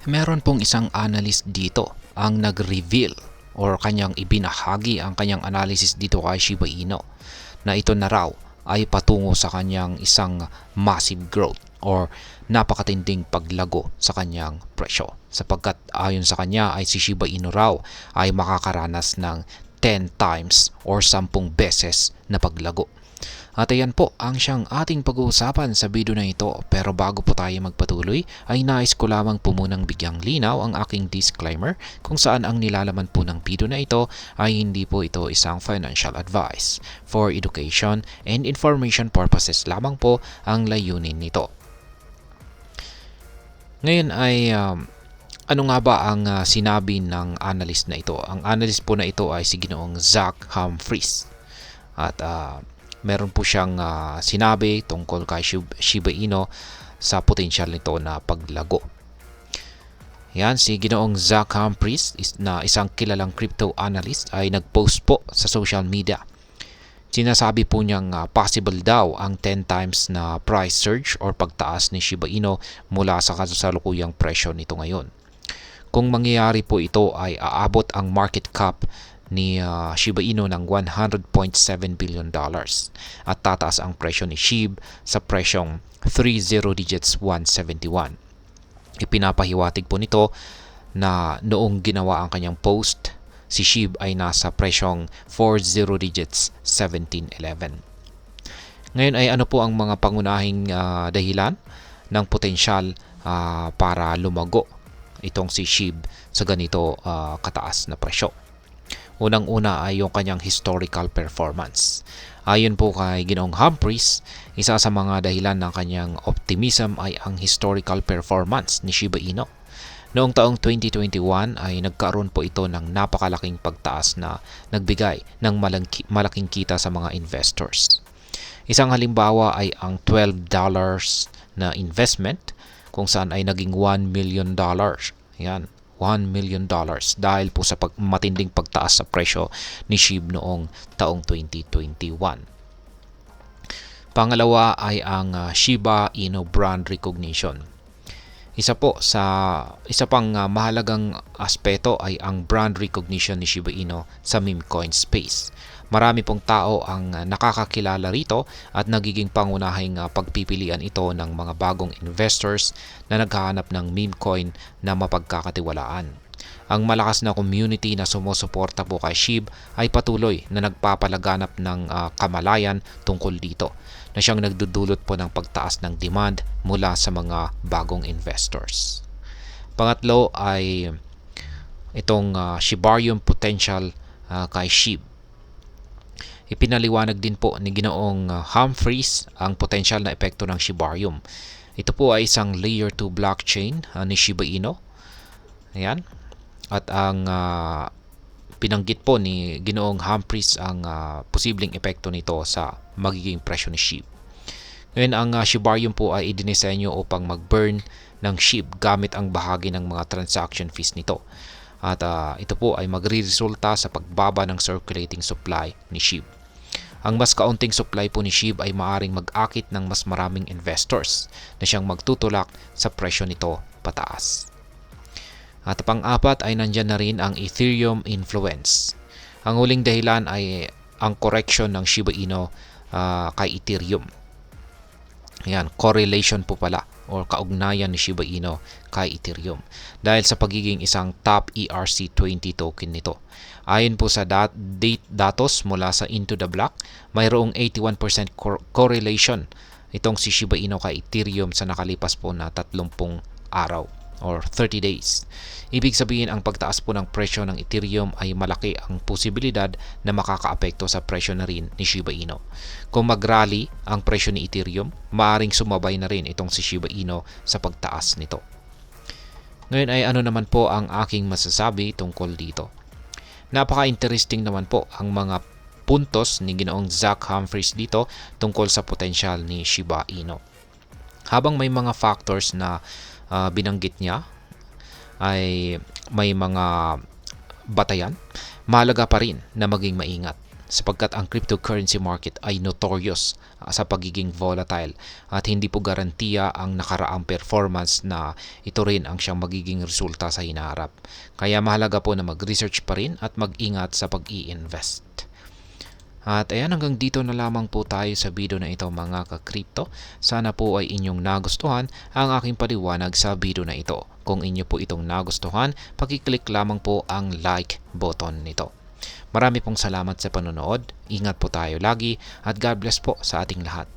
Meron pong isang analyst dito ang nag-reveal or kanyang ibinahagi ang kanyang analysis dito kay Shiba Inu na ito na raw ay patungo sa kanyang isang massive growth or napakatinding paglago sa kanyang presyo. Sapagkat ayon sa kanya ay si Shiba Inu raw ay makakaranas ng 10 times or 10 beses na paglago. At ayan po ang siyang ating pag-uusapan sa video na ito. Pero bago po tayo magpatuloy ay nais ko lamang po munang bigyang linaw ang aking disclaimer kung saan ang nilalaman po ng video na ito ay hindi po ito isang financial advice. For education and information purposes lamang po ang layunin nito. Ngayon ay ano nga ba ang sinabi ng analyst na ito? Ang analyst po na ito ay si Ginoong Zach Humphreys. At meron po siyang sinabi tungkol kay Shiba Inu sa potensyal nito na paglago. Yan, si Ginoong Zach Humphreys na isang kilalang crypto analyst ay nag-post po sa social media. Sinasabi po niyang possible daw ang 10 times na price surge or pagtaas ni Shiba Inu mula sa kasalukuyang presyo nito ngayon. Kung mangyayari po ito ay aabot ang market cap ni Shiba Inu ng $100.7 billion at tataas ang presyo ni SHIB sa presyong 30 digits 171. Ipinapahiwatig po nito na noong ginawa ang kanyang post, si SHIB ay nasa presyong 40 digits 1711. Ngayon ay ano po ang mga pangunahing dahilan ng potensyal para lumago itong si SHIB sa ganito kataas na presyo? Unang-una ay yung kanyang historical performance. Ayon po kay Ginoong Humphreys, isa sa mga dahilan ng kanyang optimism ay ang historical performance ni Shiba Inu. Noong taong 2021 ay nagkaroon po ito ng napakalaking pagtaas na nagbigay ng malaking kita sa mga investors. Isang halimbawa ay ang $12 na investment kung saan ay naging $1 million. Yan. $1 million dahil po sa matinding pagtaas sa presyo ni SHIB noong taong 2021. Pangalawa ay ang Shiba Inu brand recognition. Isa pang mahalagang aspeto ay ang brand recognition ni Shiba Inu sa meme coin space. Marami pong tao ang nakakakilala rito at nagiging pangunahing pagpipilian ito ng mga bagong investors na naghahanap ng meme coin na mapagkakatiwalaan. Ang malakas na community na sumusuporta po kay SHIB ay patuloy na nagpapalaganap ng kamalayan tungkol dito na siyang nagdudulot po ng pagtaas ng demand mula sa mga bagong investors. Pangatlo ay itong Shibarium potential kay SHIB. Ipinaliwanag din po ni Ginoong Humphreys ang potensyal na epekto ng Shibarium. Ito po ay isang layer 2 blockchain ni Shiba Inu. Ayan. At ang pinanggit po ni Ginoong Humphreys ang posibleng epekto nito sa magiging presyo ni SHIB. Ngayon, ang Shibarium po ay idinisenyo upang mag-burn ng SHIB gamit ang bahagi ng mga transaction fees nito. At ito po ay magre-resulta sa pagbaba ng circulating supply ni SHIB. Ang mas kaunting supply po ni SHIB ay maaring mag-akit ng mas maraming investors na siyang magtutulak sa presyo nito pataas. At pang-apat ay nandyan na rin ang Ethereum influence. Ang huling dahilan ay ang correction ng Shiba Inu kay Ethereum. Ayan, correlation po pala o kaugnayan ni Shiba Inu kay Ethereum dahil sa pagiging isang top ERC20 token nito. Ayon po sa datos mula sa Into the Block, mayroong 81% correlation itong si Shiba Inu kay Ethereum sa nakalipas po na 30 araw or 30 days. Ibig sabihin ang pagtaas po ng presyo ng Ethereum ay malaki ang posibilidad na makakaapekto sa presyo na rin ni Shiba Inu. Kung mag-rally ang presyo ni Ethereum, maaring sumabay na rin itong si Shiba Inu sa pagtaas nito. Ngayon ay ano naman po ang aking masasabi tungkol dito. Napaka-interesting naman po ang mga puntos ni Ginoong Zach Humphreys dito tungkol sa potensyal ni Shiba Inu. Habang may mga factors na binanggit niya ay may mga batayan, mahalaga pa rin na maging maingat sapagkat ang cryptocurrency market ay notorious sa pagiging volatile at hindi po garantiya ang nakaraang performance na ito rin ang siyang magiging resulta sa hinaharap. Kaya mahalaga po na mag-research pa rin at mag-ingat sa pag-i-invest. At ayan, hanggang dito na lamang po tayo sa video na ito mga ka-crypto. Sana po ay inyong nagustuhan ang aking paliwanag sa video na ito. Kung inyo po itong nagustuhan, pakiclick lamang po ang like button nito. Marami pong salamat sa panonood. Ingat po tayo lagi at God bless po sa ating lahat.